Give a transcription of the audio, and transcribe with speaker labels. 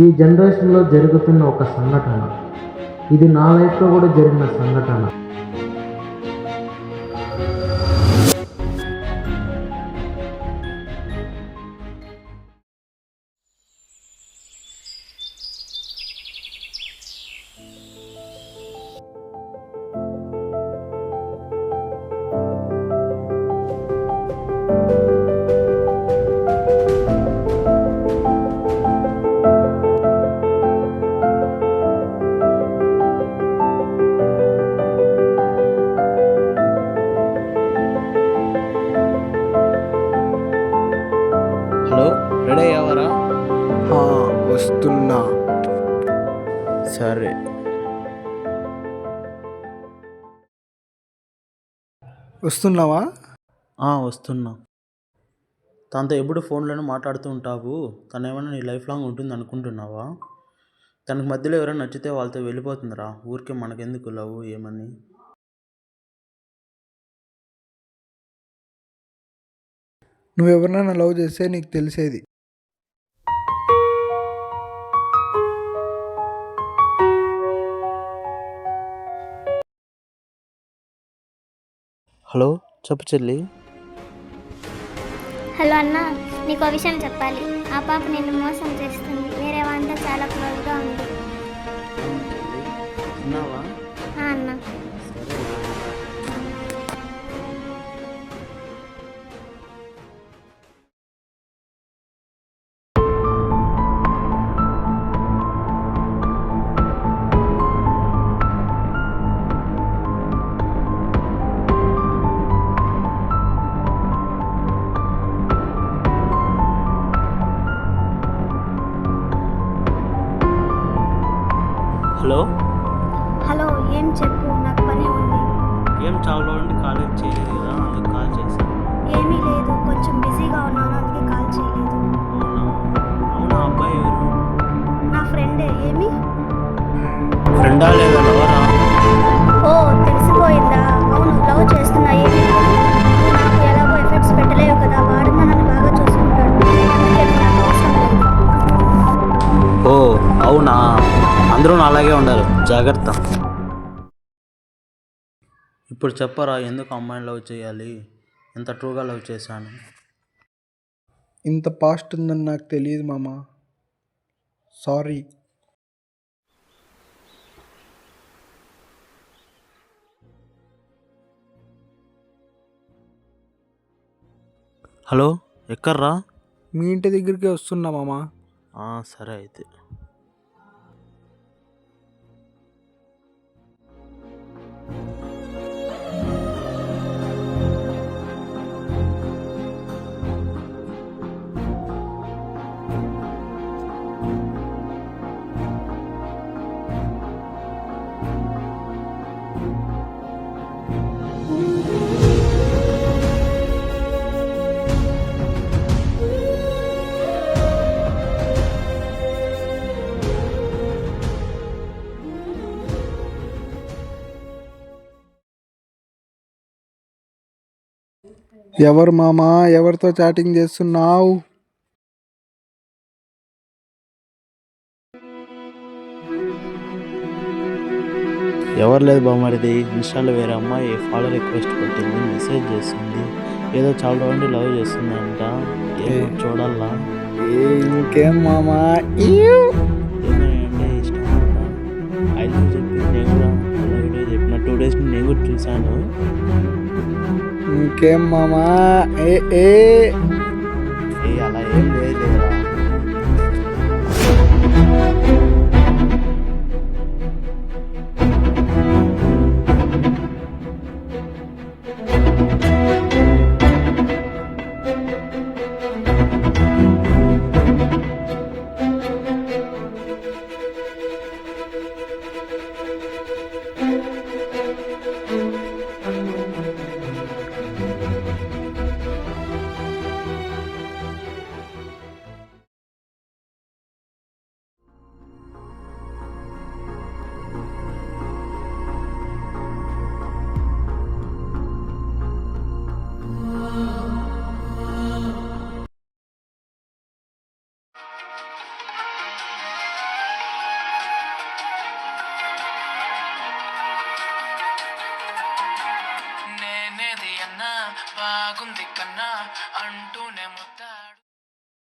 Speaker 1: ఈ జనరేషన్లో జరుగుతున్న ఒక సంఘటన. ఇది నా లైఫ్లో కూడా జరిగిన సంఘటన.
Speaker 2: హలో, రెడీ అయ్యావరా?
Speaker 3: వస్తున్నా.
Speaker 2: సరే.
Speaker 3: వస్తున్నావా?
Speaker 2: వస్తున్నా. తనతో ఎప్పుడు ఫోన్లోనే మాట్లాడుతూ ఉంటావు. తను ఏమైనా నీ లైఫ్ లాంగ్ ఉంటుంది అనుకుంటున్నావా? తనకు మధ్యలో ఎవరైనా నచ్చితే వాళ్ళతో వెళ్ళిపోతుందిరా. ఊరికే మనకెందుకు లవ్ ఏమని.
Speaker 3: నువ్వెవరినైనా లవ్ చేస్తే నీకు తెలిసేది.
Speaker 2: హలో, చెప్పు చెల్లి.
Speaker 4: హలో అన్న, నీకు ఒక విషయం చెప్పాలి. ఆ పాప నిన్ను మోసం చేస్తుంది. వేరే వాళ్ళతో చాలా క్లోజ్గా ఉంది.
Speaker 2: విన్నావా?
Speaker 4: అన్న,
Speaker 2: హలో,
Speaker 4: హలో, ఏం చెప్పు, నాకు పని ఉంది.
Speaker 2: ఏం చావులో ఉండి కాలేజ్ చేయలేదు కదా, అందుకు కాల్ చేశాను.
Speaker 4: ఏమీ లేదు, కొంచెం బిజీగా ఉన్నాను, అందుకే కాల్ చేయలేదు.
Speaker 2: అవునా? అవునా, అబ్బాయి ఎవరు?
Speaker 4: నా ఫ్రెండే. ఏమి?
Speaker 2: ఫ్రెండా లేదా లవరా?
Speaker 4: ఓ, తెలిసిపోయిందా? అవును, లవ్ చేస్తున్నా. ఏమి? నువ్వు నాకు ఎలాగో ఎఫెక్ట్స్ పెట్టలేవు కదా, వాడున్నా నన్ను బాగా చూసుకుంటాడు. అందుకే నువ్వు నాకు అవసరం లేదు.
Speaker 2: ఓ అవునా, అందరూ అలాగే ఉండాలి, జాగ్రత్త. ఇప్పుడు చెప్పరా, ఎందుకు అమ్మాయిని లవ్ చేయాలి? ఎంత ట్రూగా లవ్ చేశాను.
Speaker 3: ఇంత పాస్ట్ ఉందని నాకు తెలియదు మామ. సారీ.
Speaker 2: హలో, ఎక్కడ్రా?
Speaker 3: మీ ఇంటి దగ్గరికి వస్తున్నా మామ.
Speaker 2: సరే అయితే.
Speaker 3: ఎవరు మామ? ఎవరితో చాటింగ్ చేస్తున్నావు?
Speaker 2: ఎవరు లేదు బామ్మరిది. ఇన్స్టాలో వేరే అమ్మాయి ఫాలో రిక్వెస్ట్ పెట్టింది, మెసేజ్ చేస్తుంది. ఏదో చాలా రోజులు లవ్ చేస్తుందంట. ఏమో చూడాలా.
Speaker 3: ఇంకేం మామ?
Speaker 2: ఏమంటే ఇష్టం అంట. అయితే చెప్పి నేను కూడా అలా వీడియో చెప్పిన 2 days నేను కూడా చూశాను.
Speaker 3: ఇంకేం మామ?
Speaker 2: అలా ఏం లేదురా.
Speaker 5: కన్నా బాగుంది కన్నా అంటూనే ముద్ద